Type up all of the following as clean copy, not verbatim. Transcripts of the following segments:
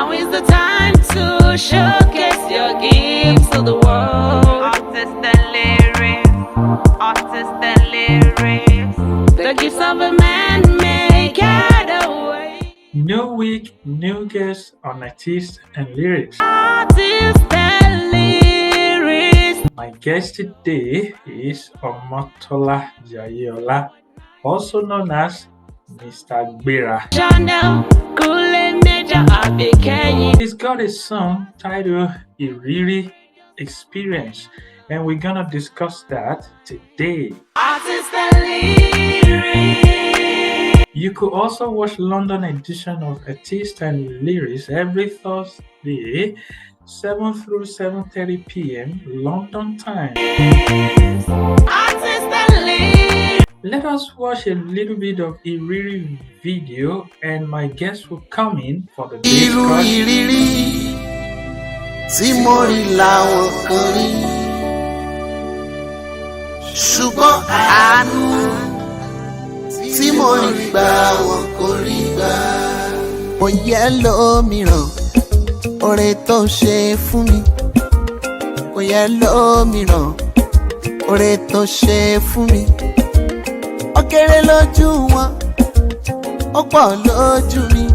Now is the time to showcase your gifts to the world. Artists and lyrics, artists and lyrics. The gifts of a man make it away. New week, new guests on artists and lyrics. Artists and lyrics. My guest today is Omotola Jayeola, also known as Mr. Gbera. Chanel, Kule Major Abikeyi. He's got a song titled Iriri Experience, and we're gonna discuss that today. Artists and lyrics. You could also watch London edition of Artists and Lyrics every Thursday, 7 through 7:30 p.m. London time. Artists and lyrics. Let us watch a little bit of Iriri video, and my guest will come in for the Irú discussion. ìrírí tí mo rí làwọn kan rí, ṣùgbọ́n àánú tí mo rí gbà wọn kò rí gbà. Mo yẹ lómìíràn oore tó ṣe fún mi, mo yẹ lómìíràn oore tó ṣe fún mi. Ó kéré lójú wọn, ó pọ̀ lójú mi.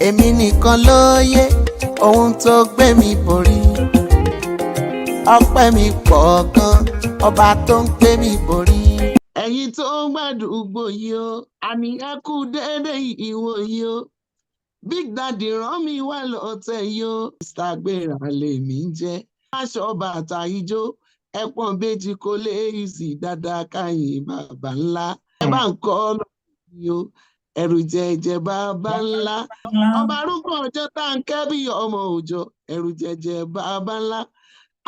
Èmi nìkan ló yé ohun tó gbé mi borí. Ọpẹ́ mi pọ̀ gan, ọba tó ń gbé mi borí. Ẹ̀yin tó ń gbàdúgbò yìí o, àní ẹ kú déédé ìwò yìí o. Big Daddy rán mi wá lọ́tẹ̀ yìí o. Mr. Gbera lèmi ń jẹ́. Aṣọ bàtà ijó, ẹ̀pọ̀n bèjì kò lè easy dáadáa káyìn bàbá ńlá. Ẹ bá ń kọ́ lọ́wọ́ yìí o. Ẹ̀rù jẹjẹ bàbá ńlá. Ọba arúgbó ọjọ́ tá ń kẹ́ bí ọmọ òòjọ́. Ẹ̀rù jẹjẹ bàbá ńlá.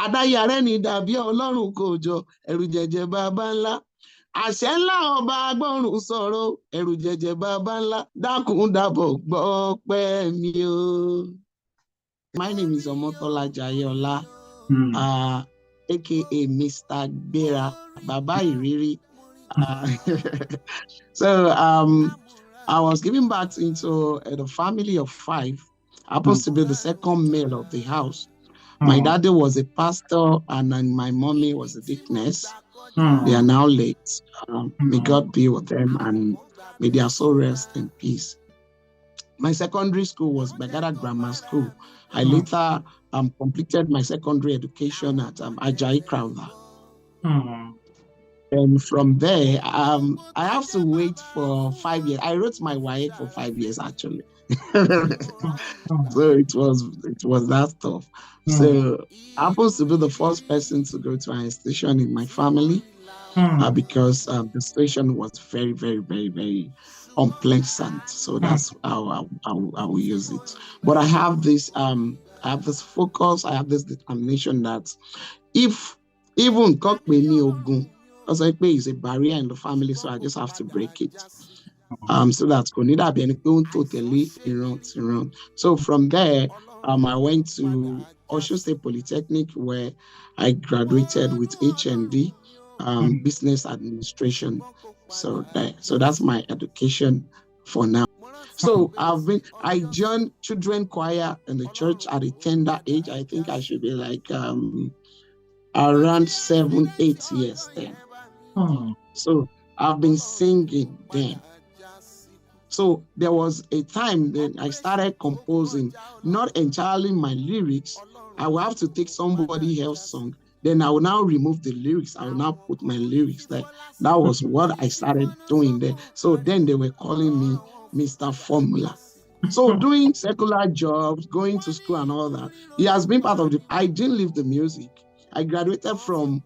Àdáyàrẹ́ ni dàbí ọlọ́run kò jọ. Ẹ̀rù jẹjẹ bàbá ńlá. Àṣẹ ńlá ọba agbọ́rùn sọ̀rọ̀. Ẹ̀rù jẹjẹ bàbá ńlá. Dákun dábọ̀ gbọ́ pẹ́ mi o. My name is Omotola Jayeola, aka Mr. Gbera, Baba Iriri. So I was given birth into the family of 5. I happens to be the second male of the house. My daddy was a pastor, and then my mommy was a deaconess. They are now late. May God be with them, and may their soul rest in peace. My secondary school was Gbera Grammar School. I later completed my secondary education at Ajayi Crowther. And from there, I have to wait for 5 years. I wrote my YA for 5 years, actually. So it was that tough. So I happens to be the first person to go to an institution in my family because the station was very, very, very, very unpleasant. So that's how I will use it. But I have this focus. I have this determination that if even Kokpeni Ogun, because I pay is a barrier in the family, so I just have to break it. So that's going to be totally around. So from there, I went to Osho State Polytechnic, where I graduated with HND, Business Administration. So that's my education for now. So I joined children choir in the church at a tender age. I think I should be like around 7, 8 years then. So I've been singing then. So there was a time that I started composing, not entirely my lyrics. I will have to take somebody else's song. Then I will now remove the lyrics. I will now put my lyrics there. That was what I started doing there. So then they were calling me Mr. Formula. So doing secular jobs, going to school and all that, it has been part of the... I didn't leave the music. I graduated from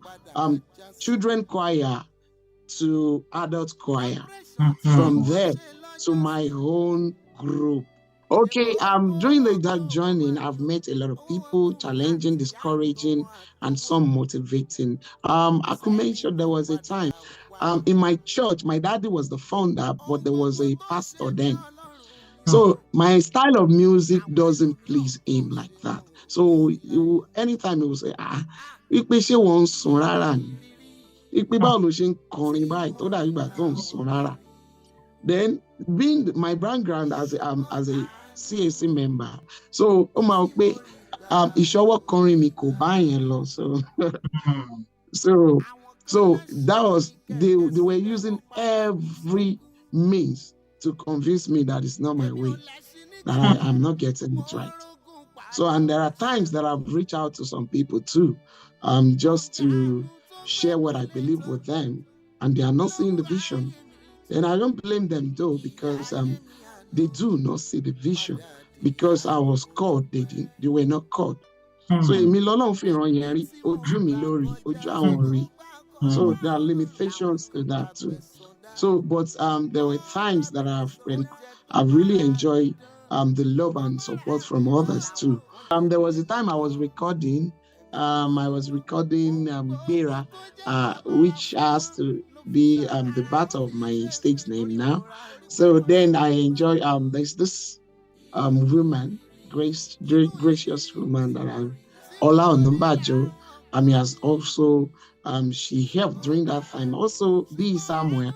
children choir to adult choir. From there to my own group. Okay, during that journey, I've met a lot of people, challenging, discouraging, and some motivating. I could mention there was a time in my church, my daddy was the founder, but there was a pastor then. So my style of music doesn't please him like that. So anytime he will say, ipe ṣe wọ́n sùn rárá ni. Ipe báwo ló ṣe ń kọrin báyìí tó dàbí ìgbà tó ń sùn rárá. Then being my background as a CAC member. So ìṣọwọ́ kọrin mi kò bá yẹn lọ. So that was they were using every means to convince me that it's not my way, that I'm not getting it right. So, and there are times that I've reached out to some people too, just to share what I believe with them, and they are not seeing the vision. And I don't blame them though, because they do not see the vision. Because I was called, they were not called. So èmi lọ́lọ́run fi ràn yẹn rí, ojú mi lórí, ojú àwọn rí. So there are limitations to that too. So, but there were times that I've really enjoyed the love and support from others too. There was a time I was recording Gbera, which has to be the part of my stage name now. So then I enjoy there's this woman, gracious woman that I'm Ola Onumbajo. He has also she helped during that time. Also, B Samuel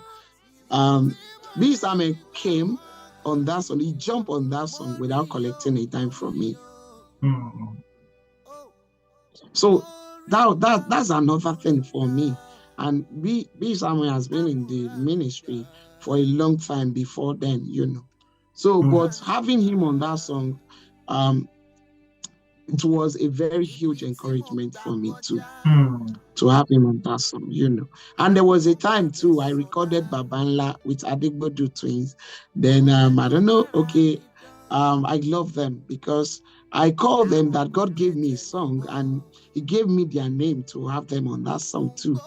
came on that song. He jumped on that song without collecting a time from me. So that's another thing for me. And B Samuel has been in the ministry for a long time before then, So, but having him on that song, it was a very huge encouragement for me too, to have him on that song, And there was a time too, I recorded Babanla with Adigbodu twins. Then, I don't know, I love them because I called them that God gave me a song and he gave me their name to have them on that song too.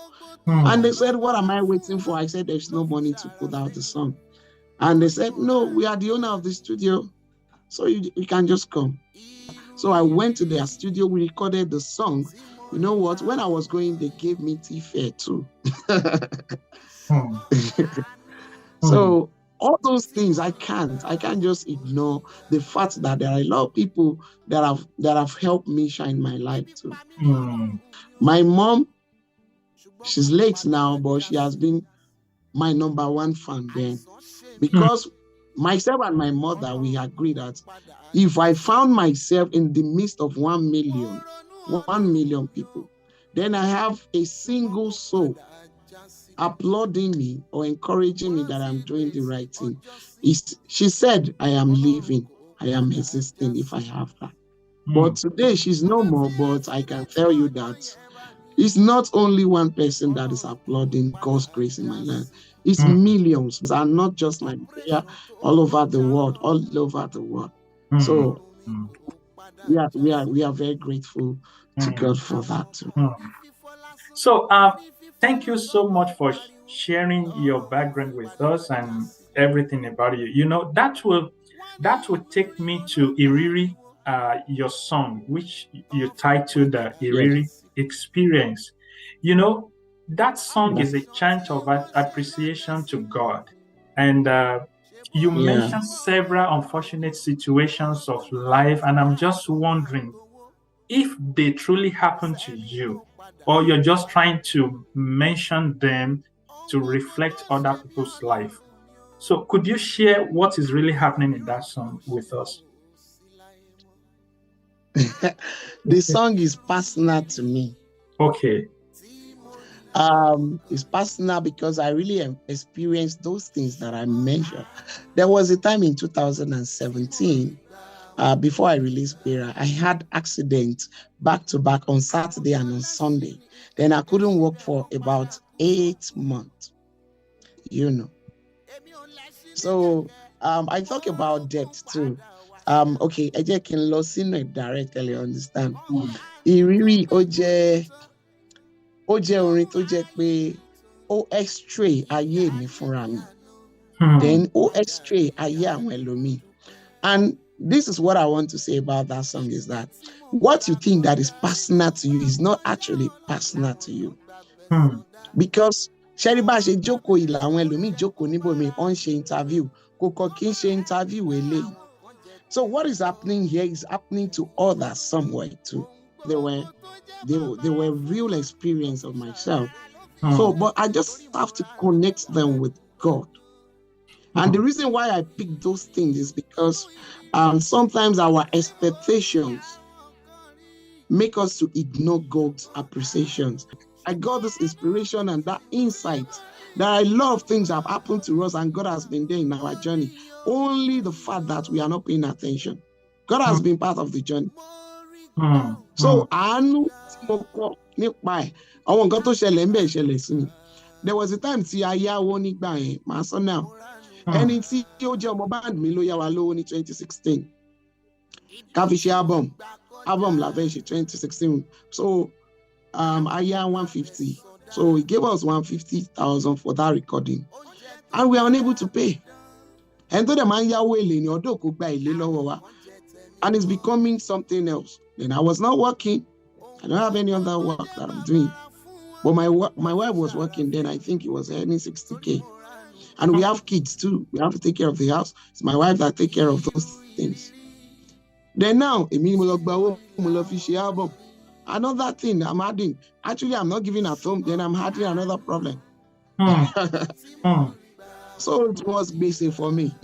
And they said, what am I waiting for? I said, there's no money to put out the song. And they said, no, we are the owner of the studio, so you can just come. So I went to their studio, we recorded the song. You know what? When I was going, they gave me tea fare too. So all those things, I can't just ignore the fact that there are a lot of people that have helped me shine my light too. My mom, she's late now, but she has been my number one fan then. Because myself and my mother, we agreed that if I found myself in the midst of 1 million people, then I have a single soul applauding me or encouraging me that I'm doing the right thing. She said, I am living, I am existing if I have that. But today she's no more, but I can tell you that it's not only one person that is applauding God's grace in my life. It's millions, and not just Nigeria, all over the world. So we are very grateful to God for that too. So thank you so much for sharing your background with us and everything about you. That will take me to Iriri, your song, which you titled Iriri Experience. That song is a chant of appreciation to God. And you mentioned several unfortunate situations of life, and I'm just wondering if they truly happened to you, or you're just trying to mention them to reflect other people's life. So could you share what is really happening in that song with us? The song is personal to me. Okay. It's personal because I really experienced those things that I mentioned. There was a time in 2017, before I released Gbera, I had accidents back to back on Saturday and on Sunday. Then I couldn't work for about 8 months, So I talk about debt too. Okay, I just can lose it directly, understand. Iriri ó jẹ́ orin tó jẹ́ pé ó x-ray ayé mi fúnra mi. Then ó x-ray ayé àwọn ẹlòmíì. And this is what I want to say about that song is that what you think that is personal to you is not actually personal to you. Because ṣẹ́rí bá ṣe jókòó ìlà àwọn ẹlòmíì jókòó níbòmíì ó ń ṣe interview kò kàn kí ń ṣe interview eléyìí. So what is happening here is happening to others somewhere too. They were real experience of myself. So, but I just have to connect them with God. And the reason why I pick those things is because sometimes our expectations make us to ignore God's appreciations. I got this inspiration and that insight that a lot of things have happened to us and God has been there in our journey. Only the fact that we are not paying attention. God has been part of the journey. So, àánú tí mo kọ́ nípa ẹ̀, àwọn nǹkan tó ṣẹlẹ̀ ń bẹ̀ ṣẹlẹ̀ sí mi. There was a time tí a yáwó nígbà yẹn, màá sọ now. Ẹni tí ó jẹ́ ọmọ band mi ló yá wa lówó ní 2016. Ká fi ṣe album la fẹ́ ṣe 2016. So I yá 150. So he gave us 150,000 for that recording. And we are unable to pay. And tó dẹ̀ máa ń yáwó èlé ní ọdún kò gba èlé lọ́wọ́ wa. And it's becoming something else. Then I was not working. I don't have any other work that I'm doing. But my wife was working then. I think it was earning 60K. And we have kids too. We have to take care of the house. It's my wife that take care of those things. Then now, album. Another thing I'm adding. Actually, I'm not giving at home. Then I'm adding another problem. So it was basic for me.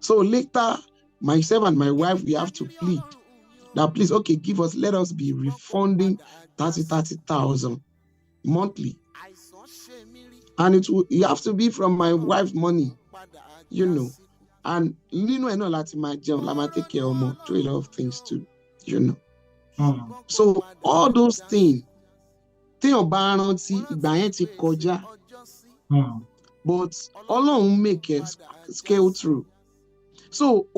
So later, myself and my wife, we have to plead that please, okay, let us be refunding 30,000 monthly. And you have to be from my wife's money, you know. And you know, I know that my job, I take care of more, do a lot of things too, you know. So all those things, but Ọlọ́run make it scale through. So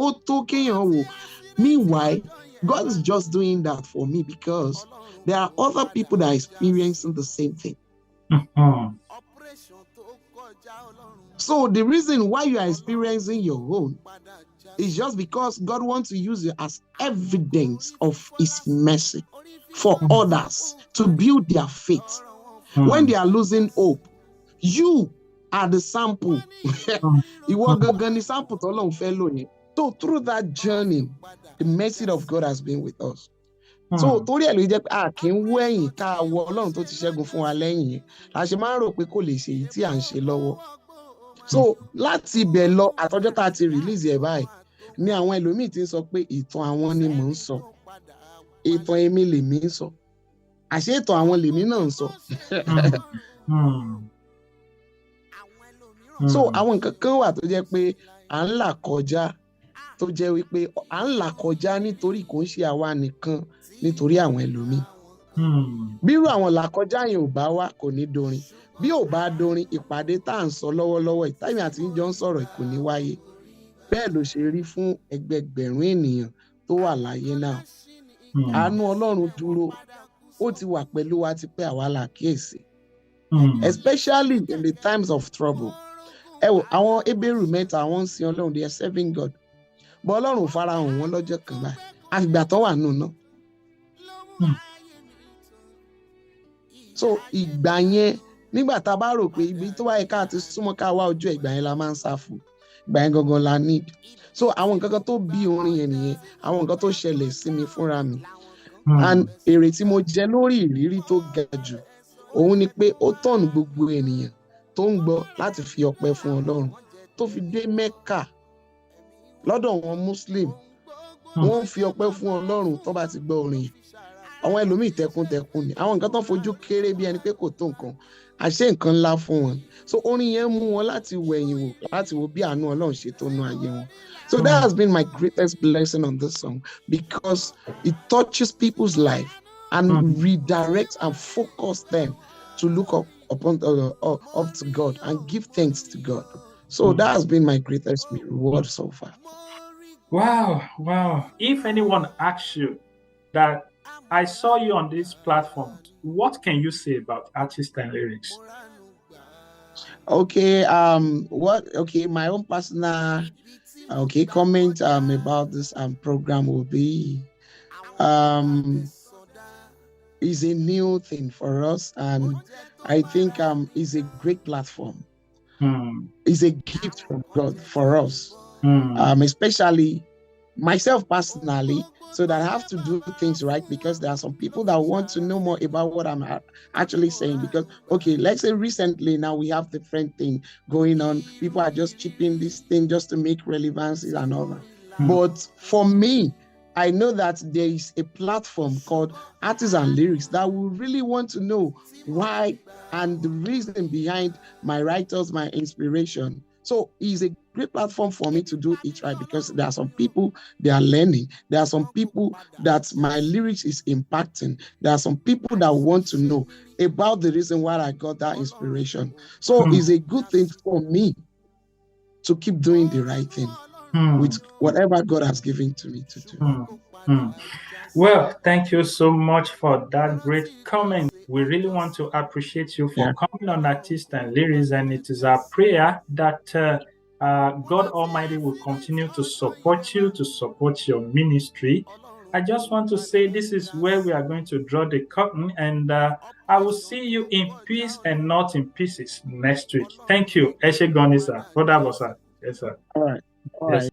meanwhile, God is just doing that for me because there are other people that are experiencing the same thing. So the reason why you are experiencing your own is just because God wants to use it as evidence of His mercy for others to build their faith. When they are losing hope, you are the sample. So through that journey, the mercy of God has been with us. So torí ẹ̀ ló jẹ́ pé a kì í wẹ̀yìn ká wọ Ọlọ́run tó ti ṣẹ́gun fún wa lẹ́yìn yẹn la ṣe máa ń rò pé kò lè ṣe èyí tí à ń ṣe lọ́wọ́. So láti ibẹ̀ lọ àtọ́jọ́ tá a ti release ẹ̀ báyìí ni àwọn ẹlòmíì ti ń sọ pé ìtàn àwọn ni mò ń sọ, ìtàn èmi lèmi ń sọ, àṣé ìtàn àwọn lèmi náà ń sọ. So àwọn nǹkan kan wà tó jẹ́ pé à ń là kọjá tó jẹ́ wípé à ń là kọjá nítorí kò ń ṣe àwa nìkan, nítorí àwọn ẹlòmíì. Bírú àwọn làkọjá yẹn ò bá wá kò ní dorin. Bí ò bá dorin, ìpàdé tá à ń sọ lọ́wọ́lọ́wọ́ ìtàmì àti ìjọ ń sọ̀rọ̀ kò ní wáyé. Bẹ́ẹ̀ ló ṣe rí fún ẹgbẹgbẹ̀rún ènìyàn tó wà láyé náà. Àánú Ọlọ́run dúró, ó ti wà pẹ̀lú wa ti pé àwa là kíyèsí. Especially in the times of trouble. Ẹ wò àwọn Hébérù mẹ́ta wọ́n ń sin Ọlọ́run, they are serving God. But Ọlọ́run farahàn wọn lọ́jọ́ kan báyìí. Àfìgbà tó wà nù náà. So ìgbà yẹn nígbà tá a bá rò pé ibi tó wáyé ká ti súnmọ́ ká wá ojú ìgbà yẹn la máa ń sá fún. Ìgbà yẹn gangan la need. So àwọn nǹkan kan tó bí orin yẹn nìyẹn, àwọn nǹkan tó ṣẹlẹ̀ sí mi fúnra mi. And èrè tí mo jẹ lórí ìrírí tó ga jù, òun ni pé ó tọ̀nù gbogbo ènìyàn tó ń gbọ́ láti fi ọpẹ́ fún Ọlọ́run tó fi dé Mẹ́kà lọ́dọ̀ wọn Muslim. Wọ́n ń fi ọpẹ́ fún Ọlọ́run tó bá ti gbọ́ orin yìí. Àwọn ẹlòmíì tẹkuntẹkun ni àwọn nǹkan tó fojú kéré bí ẹni pé kò tó nǹkan àṣé nǹkan ńlá fún wọn. So orin yẹn mú wọn láti wẹ̀yìn wò láti wo bí àánú Ọlọ́run ṣe tó nú ayé wọn. So that has been my greatest blessing on this song because it touches people's life and redirects and focus them to look up to God and give thanks to God. So that has been my greatest reward so far. Wow. If anyone asks you that I saw you on this platform, what can you say about artists and lyrics? Okay, my own personal comment about this program will be is a new thing for us, and I think is a great platform. It's a gift from God for us. Especially myself personally, So that I have to do things right, because there are some people that want to know more about what I'm actually saying. Because, okay, let's say recently now we have different thing going on. People are just chipping this thing just to make relevances and all that. But for me, I know that there is a platform called Artists and Lyrics that will really want to know why and the reason behind my writers, my inspiration. So it's a great platform for me to do it right, because there are some people they are learning. There are some people that my lyrics is impacting. There are some people that want to know about the reason why I got that inspiration. So it's a good thing for me to keep doing the right thing with whatever God has given to me to do. Well, thank you so much for that great comment. We really want to appreciate you for coming on Artists and Lyrics, and it is our prayer that God Almighty will continue to support you, to support your ministry. I just want to say this is where we are going to draw the curtain, and I will see you in peace and not in pieces next week. Thank you. Eshe Goni, sir. For that was, sir. Yes, sir. All right. Yes.